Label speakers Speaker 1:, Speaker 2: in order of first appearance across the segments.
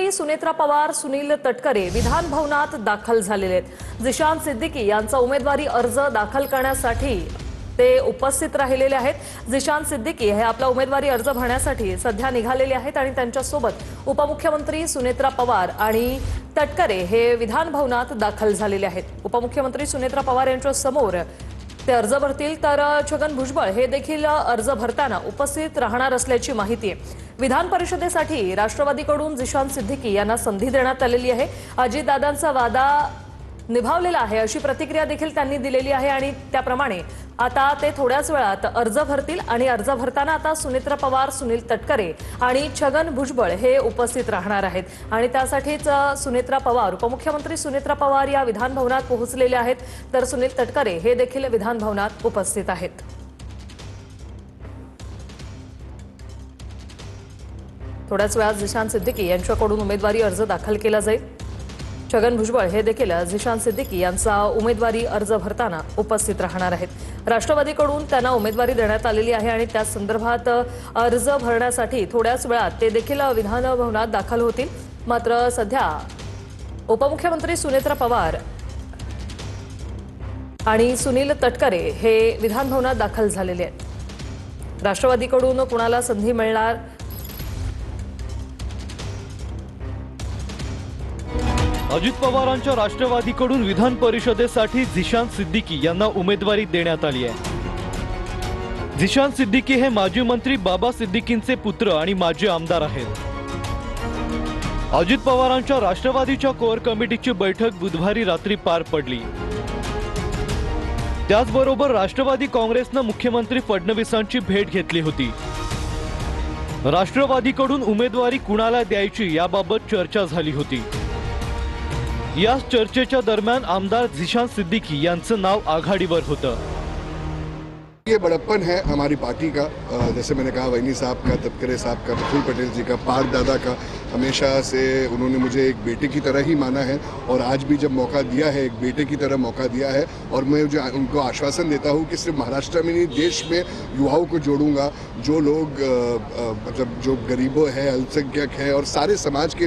Speaker 1: उपमुख्यमंत्री सुनेत्रा पवार, सुनील तटकरे विधान भवनात दाखल झालेले आहेत। जिशान सिद्दीकी यांचा उमेदवारी अर्ज दाखल करण्यासाठी ते उपस्थित राहिलेले आहेत। जिशान सिद्दीकी हे आपला उमेदवारी अर्ज भरण्यासाठी सध्या निघालेले आहेत आणि त्यांच्यासोबत उपमुख्यमंत्री सुनेत्रा पवार आणि तटकरे हे विधान भवनात दाखल झालेले आहेत। उपमुख्यमंत्री सुनेत्रा पवार यांच्या समोर ते अर्ज भरतील, तर छगन भुजबळ हे देखील अर्ज भरताना उपस्थित राहणार असल्याची माहिती आहे। विधान परिषदेसाठी राष्ट्रवादीकडून जिशान सिद्दीकी यांना संधी देण्यात आलेली आहे। अजितदादांचा वादा निभावलेला आहे अशी प्रतिक्रिया देखील त्यांनी दिलेली आहे आणि त्याप्रमाणे आता ते थोड्याच वेळात अर्ज भरतील आणि अर्ज भरताना आता सुनेत्रा पवार, सुनील तटकरे आणि छगन भुजबळ हे उपस्थित राहणार आहेत आणि त्यासाठीच सुनेत्रा पवार, उपमुख्यमंत्री सुनेत्रा पवार या विधान भवनात पोहोचलेले आहेत, तर सुनील तटकरे हे देखील विधान भवनात उपस्थित आहेत। थोड्याच वेळात जिशान सिद्दीकी यांच्याकडून उमेदवारी अर्ज दाखल केला जाईल। छगन भुजबळ हे देखील जिशान सिद्दीकी यांचा उमेदवारी अर्ज भरताना उपस्थित राहणार आहेत। राष्ट्रवादीकडून त्यांना उमेदवारी देण्यात आलेली आहे आणि त्या संदर्भात अर्ज भरण्यासाठी थोड्याच वेळात ते देखील विधान भवनात दाखल होतील। मात्र सध्या उपमुख्यमंत्री सुनेत्रा पवार आणि सुनील तटकरे हे विधान भवनात दाखल झालेले आहेत। राष्ट्रवादीकडून कुणाला संधी मिळणार?
Speaker 2: अजित पवारांच्या राष्ट्रवादीकडून विधान परिषदेसाठी जिशान सिद्दीकी यांना उमेदवारी देण्यात आली आहे। जिशान सिद्दीकी हे माजी मंत्री बाबा सिद्दीकींचे पुत्र आणि माजी आमदार आहेत। अजित पवारांच्या राष्ट्रवादीच्या कोर कमिटीची बैठक बुधवारी रात्री पार पडली। त्याचबरोबर राष्ट्रवादी काँग्रेसने मुख्यमंत्री फडणवीसांची भेट घेतली होती। राष्ट्रवादीकडून उमेदवारी कुणाला द्यायची याबाबत चर्चा झाली होती। याच चर्चेच्या दरम्यान आमदार जिशान सिद्दीकी यांचं नाव आघाडीवर होतं।
Speaker 3: ये बड़प्पन है हमारी पार्टी का, जैसे मैंने कहा वैनी साहब का, तटकरे साहब का, प्रफुल्ल पटेल जी का, पार्थ दादा का, हमेशा से उन्होंने मुझे एक बेटे की तरह ही माना है और आज भी जब मौका दिया है एक बेटे की तरह मौका दिया है। और मैं जो उनको आश्वासन देता हूँ कि सिर्फ महाराष्ट्र में नहीं देश में युवाओं को जोड़ूंगा, जो लोग मतलब जो गरीबों है, अल्पसंख्यक है और सारे समाज के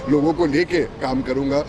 Speaker 3: लोगों को लेके काम करूंगा।